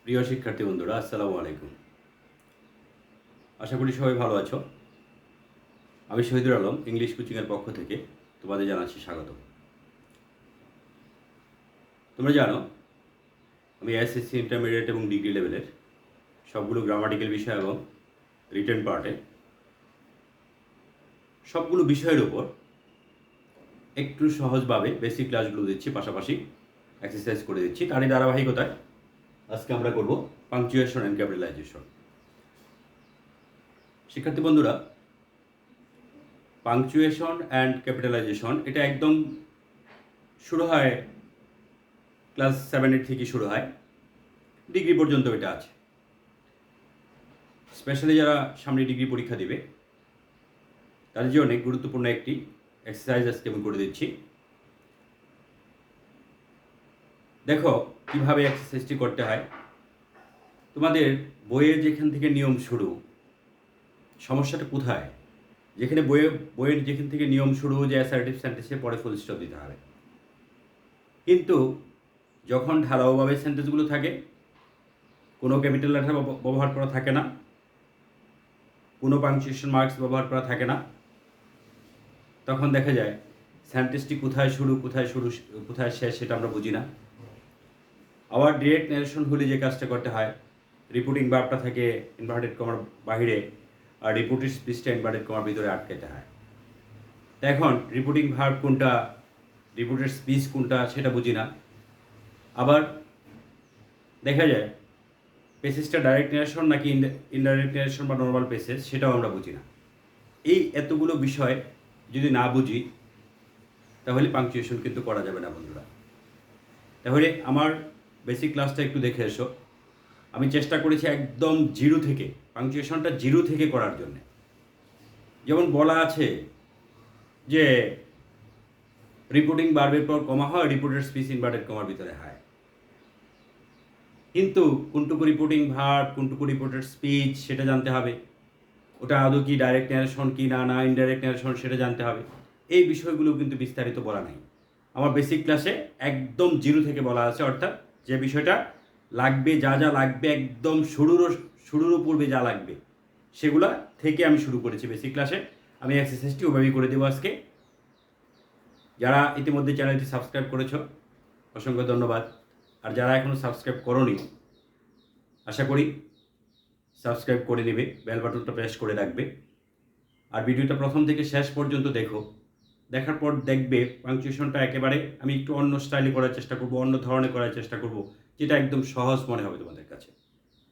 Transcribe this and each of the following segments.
প্রিয় শিক্ষার্থী বন্ধুরা, আসসালামু আলাইকুম। আশা করি সবাই ভালো আছো। আমি শহীদুল আলম, ইংলিশ কোচিংয়ের পক্ষ থেকে তোমাদের জানাচ্ছি স্বাগত। তোমরা জানো আমি এসএসসি, ইন্টারমিডিয়েট এবং ডিগ্রি লেভেলের সবগুলো গ্রামাটিক্যাল বিষয় এবং রিটেন পার্টে সবগুলো বিষয়ের উপর একটু সহজভাবে বেসিক ক্লাসগুলো দিচ্ছি, পাশাপাশি এক্সারসাইজ করে দিচ্ছি। তারই ধারাবাহিকতায় আজকে আমরা করব পাংচুয়েশন অ্যান্ড ক্যাপিটালাইজেশন। শিক্ষার্থী বন্ধুরা, পাংচুয়েশন অ্যান্ড ক্যাপিটালাইজেশন এটা একদম শুরু হয় ক্লাস 7-8 থেকে শুরু হয়, ডিগ্রি পর্যন্ত এটা আছে। স্পেশালি যারা সামনে ডিগ্রি পরীক্ষা দিবে তাদের জন্য অনেক গুরুত্বপূর্ণ একটি এক্সারসাইজ আজকে আমি করে দিচ্ছি। দেখো কিভাবে এক্সারসাইজটি করতে হয়। তোমাদের বইয়ের যেখান থেকে নিয়ম শুরু, সমস্যাটা কোথায়? যেখানে বইয়ের যেখান থেকে নিয়ম শুরু যে অ্যাসার্টিভ সেন্টেন্সে পরে ফুল স্টপ দিতে হবে, কিন্তু যখন ঢালাওভাবে সেন্টেন্সগুলো থাকে, কোনো ক্যাপিটাল লেটার ব্যবহার করা থাকে না, কোনো পাংচুয়েশন মার্কস ব্যবহার করা থাকে না, তখন দেখা যায় সেন্টেন্সটি কোথায় শুরু কোথায় শেষ সেটা আমরা বুঝি না। আবার ডিরেক্ট ন্যারেশন হলে যে কাজটা করতে হয়, রিপোর্টিং ভার্বটা থাকে ইনভার্টেড কমার বাহিরে, আর রিপোর্টেড স্পিচটা ইনভার্টেড কমার ভিতরে আটকাতে হয়। তো এখন রিপোর্টিং ভার্ব কোনটা, রিপোর্টেড স্পিচ কোনটা সেটা বুঝি না। আবার দেখা যায় পেসেজটা ডাইরেক্ট ন্যারেশন নাকি ইনডাইরেক্ট ন্যারেশন বা নর্মাল পেসেজ সেটাও আমরা বুঝি না। এই এতগুলো বিষয় যদি না বুঝি তাহলে পাংচুয়েশন কিন্তু করা যাবে না বন্ধুরা। তাহলে আমার বেসিক ক্লাসটা একটু দেখে এসো। আমি চেষ্টা করেছি একদম জিরো থেকে, পাংচুয়েশনটা জিরো থেকে করার জন্য। যেমন বলা আছে যে রিপোর্টিং ভার্বের পর কমা হয়, রিপোর্টেড স্পিচ ইনভার্টেড কমার ভিতরে হয়, কিন্তু কোনটুকু রিপোর্টিং ভার্ব কোনটুকু রিপোর্টেড স্পিচ সেটা জানতে হবে। ওটা আদৌ কি ডাইরেক্ট ন্যারেশন কি না ইনডাইরেক্ট ন্যারেশন সেটা জানতে হবে। এই বিষয়গুলো কিন্তু বিস্তারিত বলা নাই আমার বেসিক ক্লাসে, একদম জিরো থেকে বলা আছে। অর্থাৎ যে বিষয়টা লাগবে, যা লাগবে একদম শুরুর পূর্বে যা লাগবে সেগুলা থেকে আমি শুরু করেছি বেসিক ক্লাসে। আমি এক্সারসাইজটি ওভাবেই করে দেবো আজকে। যারা ইতিমধ্যে চ্যানেলটি সাবস্ক্রাইব করেছো অসংখ্য ধন্যবাদ, আর যারা এখনও সাবস্ক্রাইব করোনি আশা করি সাবস্ক্রাইব করে নেবে, বেল বাটনটা প্রেস করে রাখবে, আর ভিডিওটা প্রথম থেকে শেষ পর্যন্ত দেখো। দেখার পর দেখবে পাংচুয়েশনটা একেবারে আমি একটু অন্য স্টাইলে করার চেষ্টা করব, অন্য ধরনের করার চেষ্টা করব, যেটা একদম সহজ মনে হবে তোমাদের কাছে।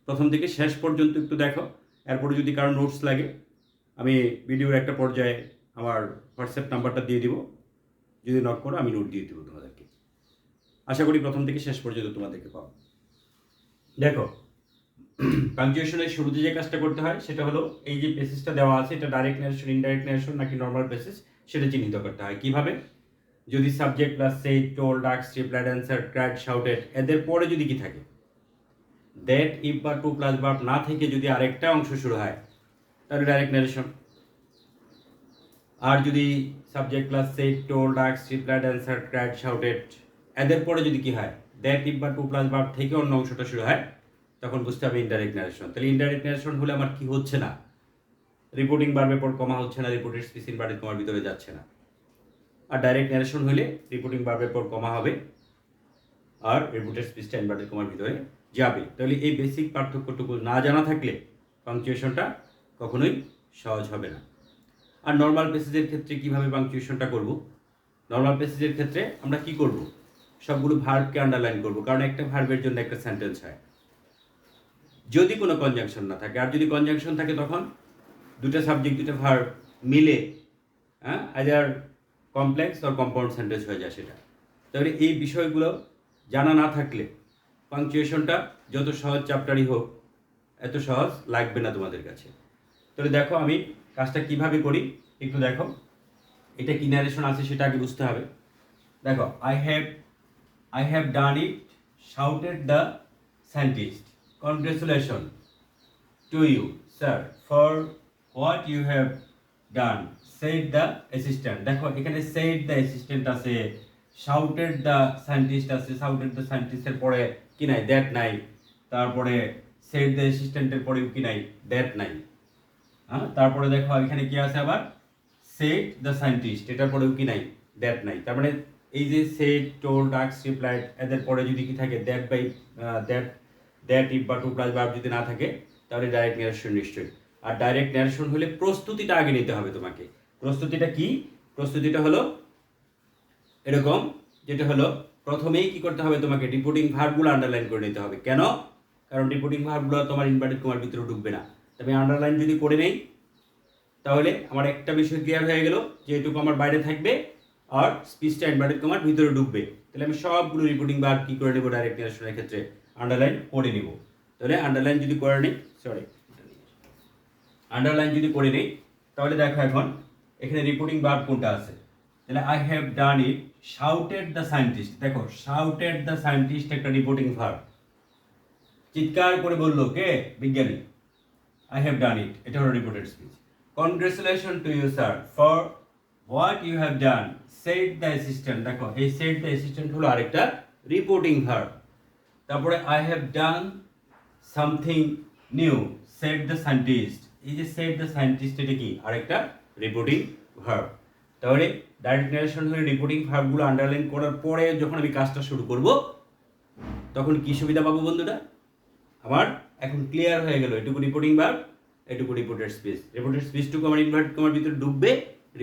প্রথম থেকে শেষ পর্যন্ত একটু দেখো। এরপরে যদি কারো নোটস লাগে আমি ভিডিওর একটা পর্যায়ে আমার হোয়াটসঅ্যাপ নাম্বারটা দিয়ে দিব, যদি নক করো আমি নোট দিয়ে দেবো তোমাদেরকে। আশা করি প্রথম থেকে শেষ পর্যন্ত তোমাদেরকে পাবো। দেখো, পাংচুয়েশনের শুরুতে যে কাজটা করতে হয় সেটা হলো এই যে পেসেজটা দেওয়া আছে, এটা ডাইরেক্ট ন্যারেশন ইনডাইরেক্ট ন্যারেশন নাকি নর্মাল পেসেজ সেটা চিহ্নিত করতে হয়। কিভাবে? যদি subject plus said, told, asked, replied, answered, cried, shouted এদের পরে যদি কি থাকে, দ্যাট, ইফ বা টু প্লাস ভার্ব না থেকে যদি আরেকটা অংশ শুরু হয় তাহলে ডাইরেক্ট ন্যারেশন। আর যদি subject plus said, told, asked, replied, answered, cried, shouted এদের পরে যদি কি হয়, দ্যাট, ইফ বা টু প্লাস ভার্ব থেকে অন্য অংশটা শুরু হয়, তখন বুঝতে হবে ইনডাইরেক্ট ন্যারেশন। তাহলে ইনডাইরেক্ট ন্যারেশন হলে আমার কি হচ্ছে না, রিপোর্টিং ভার্বের পর কমা হচ্ছে না, রিপোর্টেড স্পিচ ইনভার্টেড কমার ভিতরে যাচ্ছে না। আর ডাইরেক্ট ন্যারেশন হলে রিপোর্টিং ভার্বের পর কমা হবে আর রিপোর্টেড স্পিচটা ইনভার্টেড কমার ভিতরে যাবে। তাহলে এই বেসিক পার্থক্যটুকু না জানা থাকলে পাংচুয়েশনটা কখনোই সহজ হবে না। আর নর্মাল পেসেজের ক্ষেত্রে কিভাবে পাংচুয়েশনটা করব? নর্মাল পেসেজের ক্ষেত্রে আমরা কি করব, সবগুলো ভার্বকে আন্ডারলাইন করব, কারণ একটা ভার্বের জন্য একটা সেন্টেন্স হয় যদি কোনো কনজাংশন না থাকে। আর যদি কনজাংশন থাকে তখন দুটা সাবজেক্ট দুটা ভার্ব মিলে আইদার কমপ্লেক্স আর কম্পাউন্ড সেন্টেন্স হয়ে যায় সেটা। তাহলে এই বিষয়গুলো জানা না থাকলে পাংচুয়েশনটা যত সহজ চ্যাপ্টারই হোক এত সহজ লাগবে না তোমাদের কাছে। তাহলে দেখো আমি কাজটা কিভাবে করি একটু দেখো। এটা কি ন্যারেশন আছে সেটা আগে বুঝতে হবে। দেখো, I have done it, shouted the scientist, congratulation to you sir for what you have done, said the assistant। দেখো এখানে said the assistant আছে, shouted the scientist আছে, shouted the scientist এর পরে কি নাই, দ্যাট নাই, তারপরে সেট দ্য অ্যাসিস্ট্যান্টের পরেও কি নাই, দ্যাট নাই। হ্যাঁ, তারপরে দেখো এখানে কি আছে আবার, সেট দ্য সায়েন্টিস্ট, এটার পরেও কি নাই, দ্যাট নাই। তার মানে এই যে সেট, টোল্ড, আস্কড, রিপ্লাইড, এদের পরে যদি কি থাকে, দ্যাট বাই দ্যাট ইফ বা টু প্লাস ভার্ব যদি না থাকে, তাহলে ডাইরেক্ট ন্যারেশন নিশ্চয়ই। আর ডাইরেক্ট ন্যারেশন হলে প্রস্তুতিটা আগে নিতে হবে তোমাকে। প্রস্তুতিটা কি? প্রস্তুতিটা হলো এরকম, যেটা হলো প্রথমেই কি করতে হবে, তোমাকে রিপোর্টিং ভার্বগুলো আন্ডারলাইন করে নিতে হবে। কেন? কারণ রিপোর্টিং ভার্বগুলো তোমার ইনভার্টেড কমার ভিতরে ঢুকবে না। তবে আন্ডারলাইন যদি করে নেই, তাহলে আমার একটা বিষয় ক্লিয়ার হয়ে গেল, যে এটুকু আমার বাইরে থাকবে আর স্পিচটা ইনভার্টেড কমার ভিতরে ঢুকবে। তাহলে আমি সবগুলো রিপোর্টিং ভার্ব কি করে নেব, ডাইরেক্ট ন্যারেশনের ক্ষেত্রে আন্ডারলাইন করে নিব। তাহলে আন্ডারলাইন যদি করে নেই, আন্ডারলাইন যদি করে নেই, তাহলে দেখো এখন এখানে রিপোর্টিং ভার্ব কোনটা আছে। তাহলে I have done it, shouted the scientist. দেখো শাউটেড দ্য সায়েন্টিস্ট একটা রিপোর্টিং ভার্ব, চিৎকার করে বললো কে? বিজ্ঞানী। আই হ্যাভ ডান ইট, এটা হলো reported speech. Congratulation to you sir for what you have done, said the assistant. দেখো এই সেড দ্য অ্যাসিস্ট্যান্ট হলো আরেকটা রিপোর্টিং ভার্ব। তারপরে I have done something new, said the scientist. এই যে said the scientist, এটা কি আরেকটা রিপোর্টিং ভার্ব। তাহলে ডাইরেক্ট ন্যারেশন হলে রিপোর্টিং ভার্বগুলো আন্ডারলাইন করার পরে যখন আমি কাজটা শুরু করব, তখন কি সুবিধা পাবো বন্ধুরা? আমার এখন ক্লিয়ার হয়ে গেল, এটুকু রিপোর্টিং ভার্ব, এটুকু রিপোর্টেড স্পিচ। রিপোর্টেড স্পিচটুকু আমার ইনভার্টেড কমার ভিতরে ঢুকবে,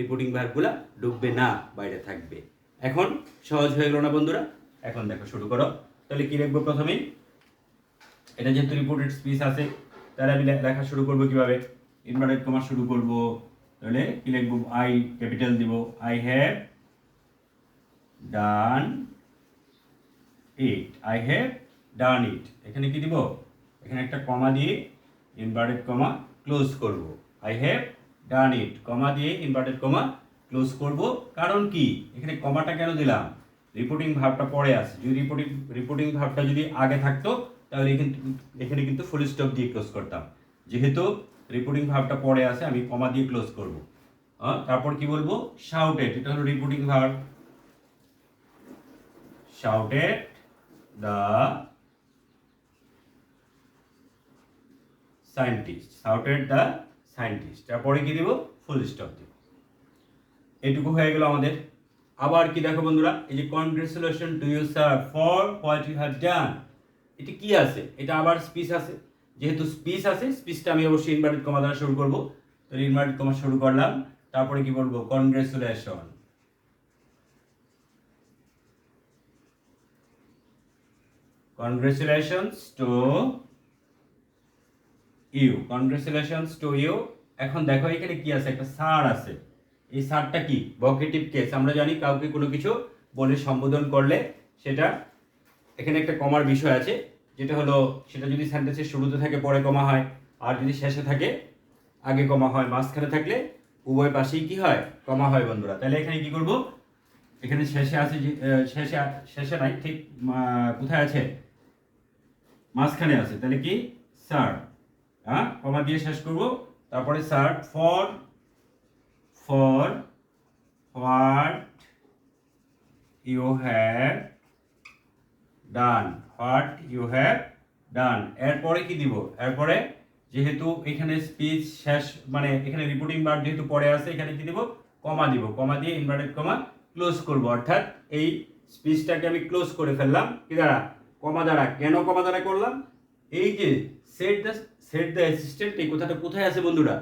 রিপোর্টিং ভার্বগুলো ঢুকবে না, বাইরে থাকবে। এখন সহজ হয়ে গেল না বন্ধুরা? এখন দেখো শুরু করো। তাহলে কি লিখবো প্রথমেই? এটা যেহেতু রিপোর্টেড স্পিচ আছে, তাহলে আমি লেখা শুরু করবো কিভাবে? ইনভার্টেড কমা শুরু করব। তাহলে কি লিখবো? আই ক্যাপিটাল দিব, I have done it, I have done it. এখানে কি দিব? এখানে একটা কমা দিয়ে ইনভার্টেড কমা ক্লোজ করব। I have done it, comma দিয়ে ইনভার্টেড কমা ক্লোজ করব। কারণ কি এখানে কমাটা কেন দিলাম? রিপোর্টিং ভার্বটা পরে আছে। যদি রিপোর্টিং ভার্বটা যদি আগে থাকতো, তাহলে এখানে কিন্তু ফুল স্টপ দিয়ে ক্লোজ করতাম। যেহেতু রিপোর্টিং ভার্বটা পরে আছে, আমি কমা দিয়ে ক্লোজ করব। তারপর কি বলবো? শাউটেড, এটা হলো reporting verb. Shouted the scientist, shouted the scientist. তারপরে কি দিব? ফুল স্টপ দিব। এটুকু হয়ে গেল আমাদের। আবার কি দেখো বন্ধুরা, এই যে congratulation to you sir for what you have done, এটা কি আছে? এটা আবার স্পিচ আছে। যেহেতু স্পিচ আছে, স্পিচটা আমি অবশ্যই ইনভার্টেড কমা দ্বারা শুরু করব। তো ইনভার্টেড কমা শুরু করলাম, তারপরে কি বলবো? Congratulation, congratulations to you, congratulations to you. এখন দেখো এখানে কি আছে? একটা স্যার আছে। এই স্যারটা কি? Vocative case. আমরা জানি কাউকে কোনো কিছু বলে সম্বোধন করলে সেটা এখানে একটা কমার বিষয় আছে, যেটা হলো সেটা যদি সেন্টেন্সের শুরুতে থাকে পরে কমা হয়, আর যদি শেষে থাকে আগে কমা হয়, মাঝখানে থাকলে উভয় পাশেই কি হয়? কমা হয় বন্ধুরা। তাহলে এখানে কি করব? এখানে শেষে আছে যে শেষে নাই, ঠিক কোথায় আছে? মাঝখানে আছে। তাহলে কি? স্যার, কমা দিয়ে শেষ করব। তারপরে sir for what you have done, what you have done. এরপরে কি দিব? এরপরে যেহেতু এখানে স্পিচ শেষ, মানে এখানে রিপোর্টিং ভার্ব যেহেতু পরে আছে, এখানে কি দিব? কমা দিব। কমা দিয়ে ইনভার্টেড কমা ক্লোজ করব। অর্থাৎ এই স্পিচটাকে আমি ক্লোজ করে ফেললাম কি দ্বারা? কমা দ্বারা। কেন কমা দ্বারা করলাম? এই যে সেট দ্য অ্যাসিস্ট্যান্ট, এই কথাটা কোথায় আছে বন্ধুরা?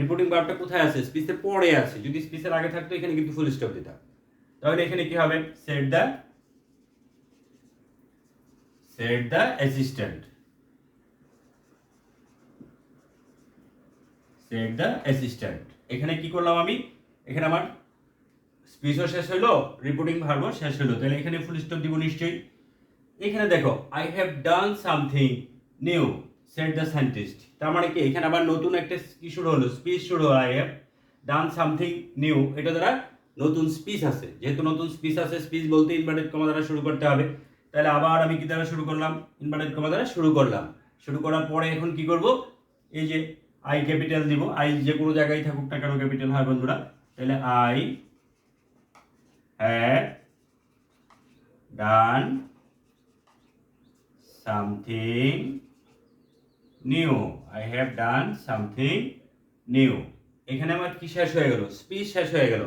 রিপোর্টিং ভার্বটা কোথায় আছে? স্পিচের পরে আছে। যদি স্পিচের আগে থাকতো, এখানে কিন্তু ফুল স্টপ দিতাম। তাহলে এখানে কি হবে? Set the assistant, set the assistant. এখানে কি করলাম আমি? এখানে আমার স্পিচও শেষ হলো, রিপোর্টিং ভার্বও শেষ হলো। তাহলে এখানে ফুল স্টপ দিব নিশ্চয়ই। এখানে দেখো I have done something new, set the scientist. তার মানে কি এখানে আবার নতুন একটা কি শুরু হলো? স্পিচ শুরু হলো। I have done something new, এটা দ্বারা নতুন স্পিচ আছে। যেহেতু নতুন স্পিচ আছে, স্পিচ বলতে ইনভার্টেড কমা দ্বারা শুরু করতে হবে। তাহলে আবার আমি কি দ্বারা শুরু করলাম? ইনভার্টেড কমা দ্বারা শুরু করলাম। শুরু করার পরে এখন কি করব? এই যে আই ক্যাপিটাল দিব। আই যে কোনো জায়গায় থাকুক না কেন ক্যাপিটাল হয় বন্ধুরা। তাহলে I have done something new. I have done something new. এখানে আমার কি শেষ হয়ে গেল? স্পিচ শেষ হয়ে গেল।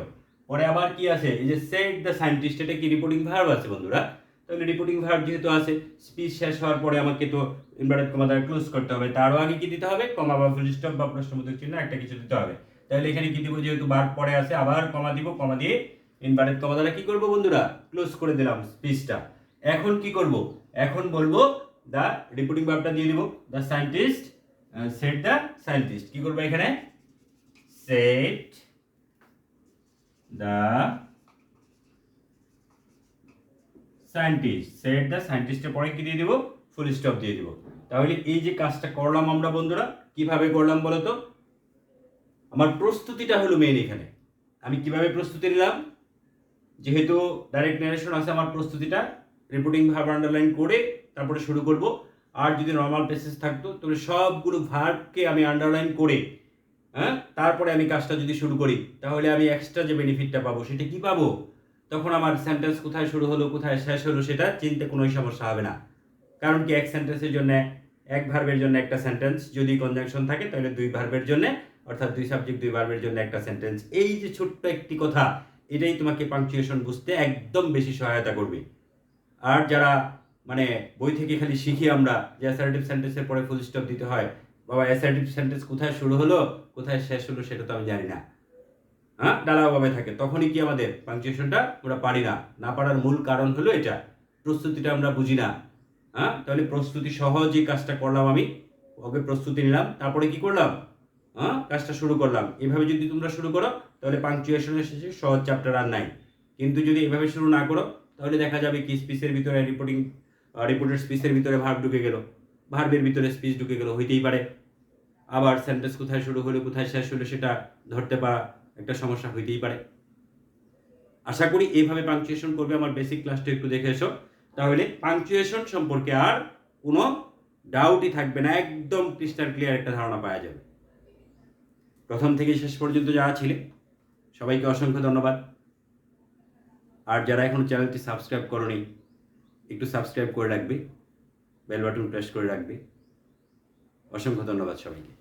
পরে আবার কি আছে? এই যে said the scientist, এটা কি রিপোর্টিং ভার্ব আছে বন্ধুরা? তাহলে রিপোর্টিং ভার্ব যেহেতু আছে, স্পিচ শেষ হওয়ার পরে আমাকে তো ইনভার্টেড কমা দ্বারা ক্লোজ করতে হবে। তারও আগে কি দিতে হবে? কমা বা ফুল স্টপ বা প্রশ্নবোধক চিহ্ন একটা কিছু দিতে হবে। তাহলে এখানে কি দিব? যেহেতু ভার্ব পরে আছে, আবার কমা দিব, কমা দিয়ে ইনভার্টেড কমা দ্বারা কি করব বন্ধুরা? ক্লোজ করে দিলাম স্পিচটা। এখন কি করব? এখন বলবো দা রিপোর্টিং ভার্বটা দিয়ে দিব, দা সায়েন্টিস্ট সেড দা সায়েন্টিস্ট। কি করব এখানে? সেড দা সায়েন্টিস্ট। সেড দা সায়েন্টিস্টের পরে কি দিয়ে দিব? ফুল স্টপ দিয়ে দিব। তাহলে এই যে কাজটা করলাম আমরা বন্ধুরা, কিভাবে করলাম বলো তো? আমার প্রস্তুতিটা হলো মেইন এখানে। আমি কিভাবে প্রস্তুতি নিলাম? যেহেতু ডাইরেক্ট ন্যারেশন আছে, আমার প্রস্তুতিটা রিপোর্টিং ভার্ব আন্ডারলাইন করে তারপরে শুরু করব। আর যদি নর্মাল প্যাসেজ থাকতো তাহলে সবগুলো ভার্বকে আমি আন্ডারলাইন করে তারপরে আমি কাজটা যদি শুরু করি, তাহলে আমি এক্সট্রা যে বেনিফিটটা পাবো সেটা কি পাবো? তখন আমার সেন্টেন্স কোথায় শুরু হলো কোথায় শেষ হলো সেটা চিনতে কোনোই সমস্যা হবে না। কারণ কি, এক সেন্টেন্সের জন্য এক ভার্বের জন্য একটা সেন্টেন্স, যদি কনজাংশন থাকে তাহলে দুই ভার্বের জন্য, অর্থাৎ দুই সাবজেক্ট দুই ভার্বের জন্য একটা সেন্টেন্স। এই যে ছোট্ট একটি কথা, এটাই তোমাকে পাংচুয়েশন বুঝতে একদম বেশি সহায়তা করবে। আর যারা মানে বই থেকে খালি শিখি আমরা যে অ্যাসার্টিভ সেন্টেন্সের পরে ফুল স্টপ দিতে হয়, বাবা অ্যাসার্টিভ সেন্টেন্স কোথায় শুরু হলো কোথায় শেষ হলো সেটা তো আমি জানি না, ডালাভাবে থাকে, তখনই কি আমাদের পাংচুয়েশনটা আমরা পারি না। না পারার মূল কারণ হলো এটা, প্রস্তুতিটা আমরা বুঝি না। তাহলে প্রস্তুতি সহ যে কাজটা করলাম, আমি ওকে প্রস্তুতি নিলাম, তারপরে কি করলাম? কাজটা শুরু করলাম। এভাবে যদি তোমরা শুরু করো তাহলে পাংচুয়েশনের শেষে সহজ চ্যাপ্টার আর নাই। কিন্তু যদি এভাবে শুরু না করো তাহলে দেখা যাবে কি স্পিচের ভিতরে রিপোর্টের স্পিচের ভিতরে ভার্ব ঢুকে গেল, ভার্বের ভিতরে স্পিচ ঢুকে গেল, হইতেই পারে। আবার সেন্টেন্স কোথায় শুরু হলো কোথায় শেষ হলো সেটা ধরতে পারা একটা সমস্যা হইতেই পারে। আশা করি এইভাবে পাংচুয়েশন করবে। আমার বেসিক ক্লাসটা একটু দেখে এসো, তাহলে পাংচুয়েশন সম্পর্কে আর কোনো ডাউটই থাকবে না, একদম ক্রিস্টাল ক্লিয়ার একটা ধারণা পাওয়া যাবে। প্রথম থেকে শেষ পর্যন্ত যারা ছিলে সবাইকে অসংখ্য ধন্যবাদ। আর যারা এখন চ্যানেলটি সাবস্ক্রাইব করোনি, একটু সাবস্ক্রাইব করে রাখবে, বেল বাটন প্রেস করে রাখবে। অসংখ্য ধন্যবাদ সবাইকে।